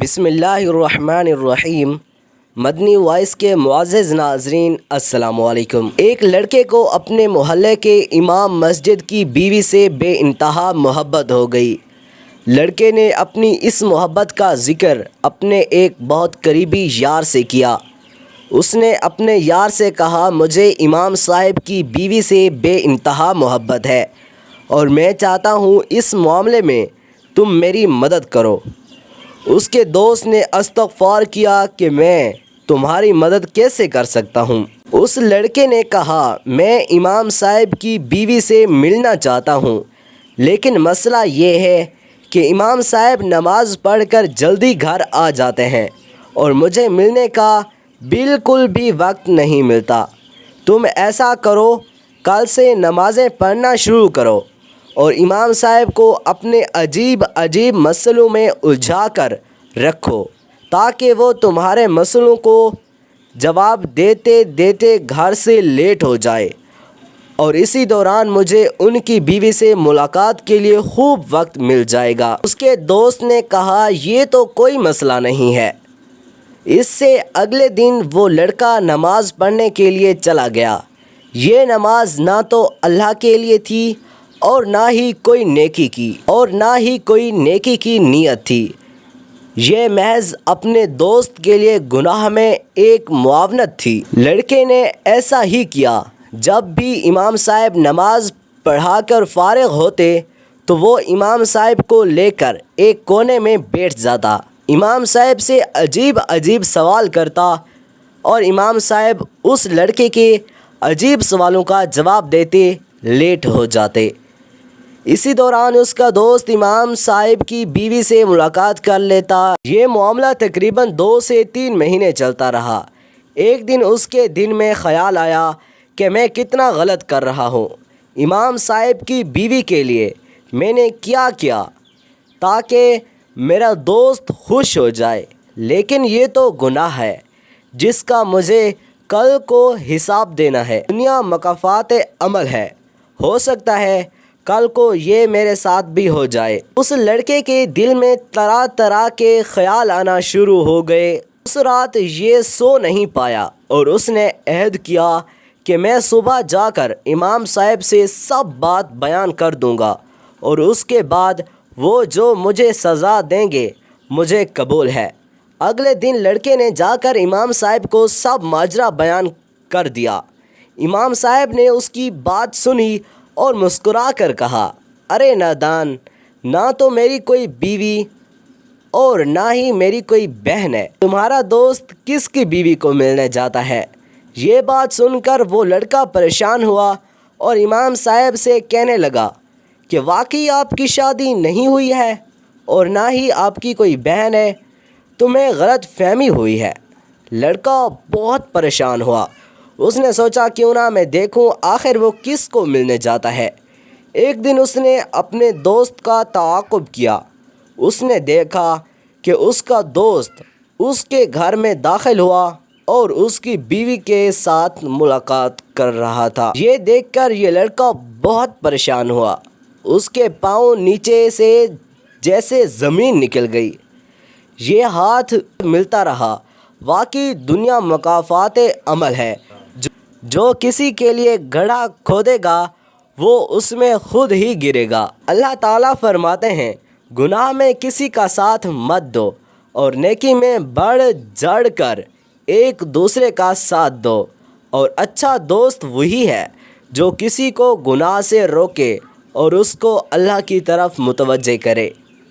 बिस्मिल्लाहिर्रहमानिर्रहीम। मदनी वॉइस के मुअज़्ज़ज़ नाज़रीन, अस्सलामु अलैकुम। एक लड़के को अपने मोहल्ले के इमाम मस्जिद की बीवी से बेइंतहा मोहब्बत हो गई। लड़के ने अपनी इस मोहब्बत का ज़िक्र अपने एक बहुत करीबी यार से किया। उसने अपने यार से कहा, मुझे इमाम साहब की बीवी से बेइंतहा मोहब्बत है और मैं चाहता हूँ इस मामले में तुम मेरी मदद करो। उसके दोस्त ने इस्तग़फ़ार किया कि मैं तुम्हारी मदद कैसे कर सकता हूँ। उस लड़के ने कहा, मैं इमाम साहब की बीवी से मिलना चाहता हूँ, लेकिन मसला ये है कि इमाम साहब नमाज़ पढ़कर जल्दी घर आ जाते हैं और मुझे मिलने का बिल्कुल भी वक्त नहीं मिलता। तुम ऐसा करो, कल से नमाज़ें पढ़ना शुरू करो और इमाम साहब को अपने अजीब अजीब मसलों में उलझा कर रखो ताकि वो तुम्हारे मसलों को जवाब देते देते घर से लेट हो जाए और इसी दौरान मुझे उनकी बीवी से मुलाकात के लिए खूब वक्त मिल जाएगा। उसके दोस्त ने कहा, ये तो कोई मसला नहीं है। इससे अगले दिन वो लड़का नमाज़ पढ़ने के लिए चला गया। ये नमाज ना तो अल्लाह के लिए थी और ना ही कोई नेकी की नीयत थी। ये महज अपने दोस्त के लिए गुनाह में एक मुआवनत थी। लड़के ने ऐसा ही किया। जब भी इमाम साहब नमाज पढ़ाकर फारिग होते तो वो इमाम साहब को लेकर एक कोने में बैठ जाता। इमाम साहब से अजीब अजीब सवाल करता और इमाम साहब उस लड़के के अजीब सवालों का जवाब देते लेट हो जाते। इसी दौरान उसका दोस्त इमाम साहब की बीवी से मुलाकात कर लेता। ये मामला तकरीबन 2 से 3 महीने चलता रहा। एक दिन उसके दिल में ख़याल आया कि मैं कितना गलत कर रहा हूँ। इमाम साहब की बीवी के लिए मैंने क्या किया ताकि मेरा दोस्त खुश हो जाए, लेकिन ये तो गुनाह है जिसका मुझे कल को हिसाब देना है। दुनिया मकाफ़ात अमल है, हो सकता है कल को ये मेरे साथ भी हो जाए। उस लड़के के दिल में तरह तरह के ख्याल आना शुरू हो गए। उस रात ये सो नहीं पाया और उसने अहद किया कि मैं सुबह जाकर इमाम साहब से सब बात बयान कर दूंगा और उसके बाद वो जो मुझे सज़ा देंगे मुझे कबूल है। अगले दिन लड़के ने जाकर इमाम साहब को सब माजरा बयान कर दिया। इमाम साहब ने उसकी बात सुनी और मुस्कुरा कर कहा, अरे नादान, ना तो मेरी कोई बीवी और ना ही मेरी कोई बहन है, तुम्हारा दोस्त किसकी बीवी को मिलने जाता है। ये बात सुनकर वो लड़का परेशान हुआ और इमाम साहब से कहने लगा कि वाकई आपकी शादी नहीं हुई है और ना ही आपकी कोई बहन है, तुम्हें गलत फहमी हुई है। लड़का बहुत परेशान हुआ। उसने सोचा, क्यों ना मैं देखूं आखिर वो किस को मिलने जाता है। एक दिन उसने अपने दोस्त का ताक़ुब किया। उसने देखा कि उसका दोस्त उसके घर में दाखिल हुआ और उसकी बीवी के साथ मुलाकात कर रहा था। ये देखकर ये लड़का बहुत परेशान हुआ। उसके पाँव नीचे से जैसे ज़मीन निकल गई। ये हाथ मिलता रहा। वाकई दुनिया मकाफ़ात अमल है। जो किसी के लिए गड्ढा खोदेगा वो उसमें खुद ही गिरेगा। अल्लाह ताला फरमाते हैं, गुनाह में किसी का साथ मत दो और नेकी में बढ़ चढ़ कर एक दूसरे का साथ दो। और अच्छा दोस्त वही है जो किसी को गुनाह से रोके और उसको अल्लाह की तरफ मुतवज्जे करे।